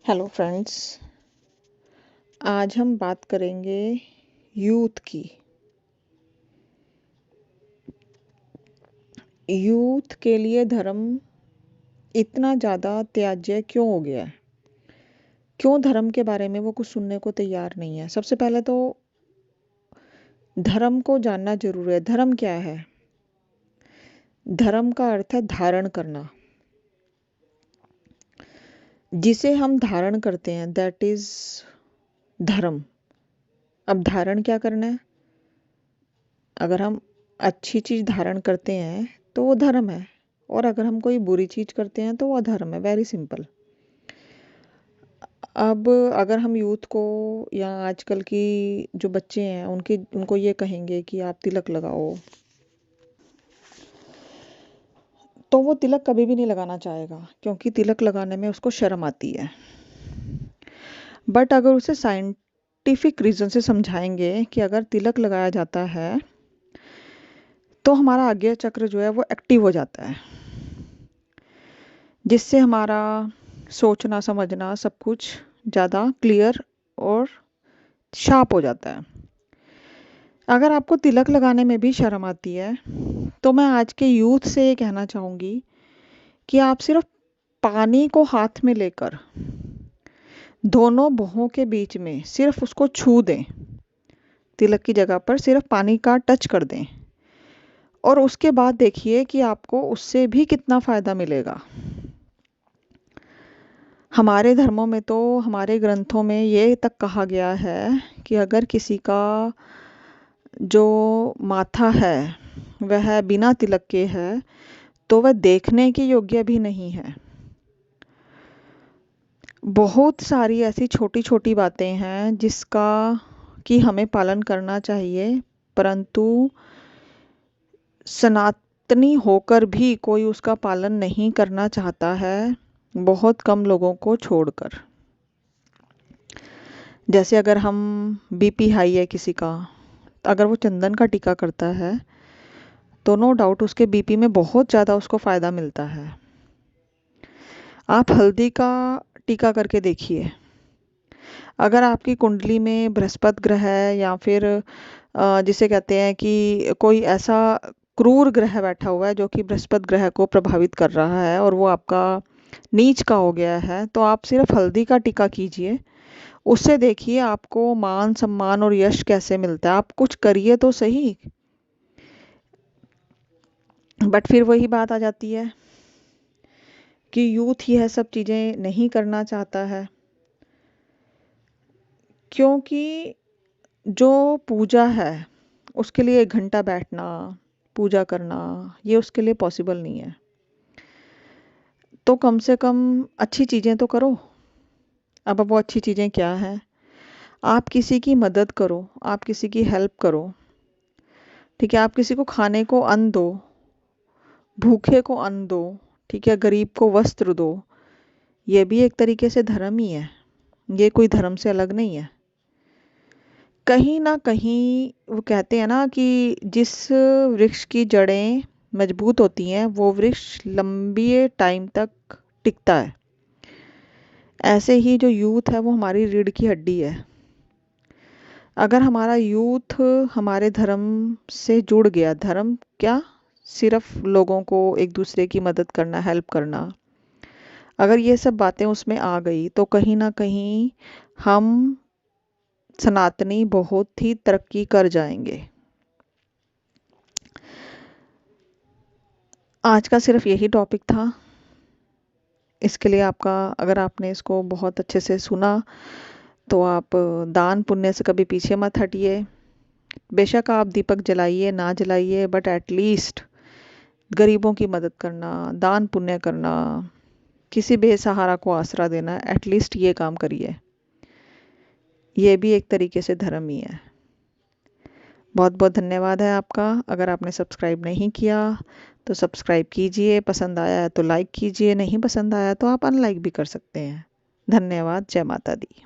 Hello friends. आज हम बात करेंगे यूथ की। यूथ के लिए धर्म इतना ज़्यादा त्याज्य क्यों हो गया है? क्यों धर्म के बारे में वो कुछ सुनने को तैयार नहीं है? सबसे पहले तो धर्म को जानना जरूरी है। धर्म क्या है? धर्म का अर्थ है धारण करना। जिसे हम धारण करते हैं दैट इज धर्म। अब धारण क्या करना है? अगर हम अच्छी चीज़ धारण करते हैं तो वो धर्म है, और अगर हम कोई बुरी चीज़ करते हैं तो वो अधर्म है। Very simple. अब अगर हम यूथ को या आजकल की जो बच्चे हैं उनको ये कहेंगे कि आप तिलक लगाओ, तो वो तिलक कभी भी नहीं लगाना चाहेगा, क्योंकि तिलक लगाने में उसको शर्म आती है। बट अगर उसे साइंटिफिक रीज़न से समझाएंगे कि अगर तिलक लगाया जाता है तो हमारा आज्ञा चक्र जो है वो एक्टिव हो जाता है, जिससे हमारा सोचना समझना सब कुछ ज़्यादा क्लियर और शार्प हो जाता है। अगर आपको तिलक लगाने में भी शर्म आती है तो मैं आज के यूथ से ये कहना चाहूँगी कि आप सिर्फ पानी को हाथ में लेकर दोनों भौहों के बीच में सिर्फ उसको छू दें, तिलक की जगह पर सिर्फ पानी का टच कर दें, और उसके बाद देखिए कि आपको उससे भी कितना फ़ायदा मिलेगा। हमारे धर्मों में तो, हमारे ग्रंथों में ये तक कहा गया है कि अगर किसी का जो माथा है वह बिना तिलक के है तो वह देखने के योग्य भी नहीं है। बहुत सारी ऐसी छोटी छोटी बातें हैं जिसका कि हमें पालन करना चाहिए, परंतु सनातनी होकर भी कोई उसका पालन नहीं करना चाहता है, बहुत कम लोगों को छोड़कर। जैसे अगर हम बीपी हाई है किसी का, अगर वो चंदन का टीका करता है तो नो डाउट उसके बीपी में बहुत ज़्यादा उसको फ़ायदा मिलता है। आप हल्दी का टीका करके देखिए। अगर आपकी कुंडली में बृहस्पति ग्रह है या फिर जिसे कहते हैं कि कोई ऐसा क्रूर ग्रह बैठा हुआ है जो कि बृहस्पति ग्रह को प्रभावित कर रहा है और वो आपका नीच का हो गया है, तो आप सिर्फ हल्दी का टीका कीजिए। उससे देखिए आपको मान सम्मान और यश कैसे मिलता है। आप कुछ करिए तो सही। बट फिर वही बात आ जाती है कि यूथ यह सब चीज़ें नहीं करना चाहता है, क्योंकि जो पूजा है उसके लिए 1 घंटा बैठना, पूजा करना, ये उसके लिए पॉसिबल नहीं है। तो कम से कम अच्छी चीज़ें तो करो। अब वो अच्छी चीज़ें क्या हैं? आप किसी की मदद करो, आप किसी की हेल्प करो, ठीक है? आप किसी को खाने को अन्न दो, भूखे को अन्न दो, ठीक है? गरीब को वस्त्र दो। ये भी एक तरीके से धर्म ही है, ये कोई धर्म से अलग नहीं है। कहीं ना कहीं वो कहते हैं ना कि जिस वृक्ष की जड़ें मजबूत होती हैं वो वृक्ष लंबी टाइम तक टिकता है। ऐसे ही जो यूथ है वो हमारी रीढ़ की हड्डी है। अगर हमारा यूथ हमारे धर्म से जुड़ गया, धर्म क्या, सिर्फ लोगों को एक दूसरे की मदद करना, हेल्प करना, अगर ये सब बातें उसमें आ गई तो कहीं ना कहीं हम सनातनी बहुत ही तरक्की कर जाएंगे। आज का सिर्फ यही टॉपिक था। इसके लिए आपका, अगर आपने इसको बहुत अच्छे से सुना तो आप दान पुण्य से कभी पीछे मत हटिए। बेशक आप दीपक जलाइए ना जलाइए, बट एटलीस्ट गरीबों की मदद करना, दान पुण्य करना, किसी बेसहारा को आसरा देना, एटलीस्ट ये काम करिए। ये भी एक तरीके से धर्म ही है। बहुत बहुत धन्यवाद है आपका। अगर आपने सब्सक्राइब नहीं किया तो सब्सक्राइब कीजिए, पसंद आया है तो लाइक कीजिए, नहीं पसंद आया तो आप अनलाइक भी कर सकते हैं। धन्यवाद। जय माता दी।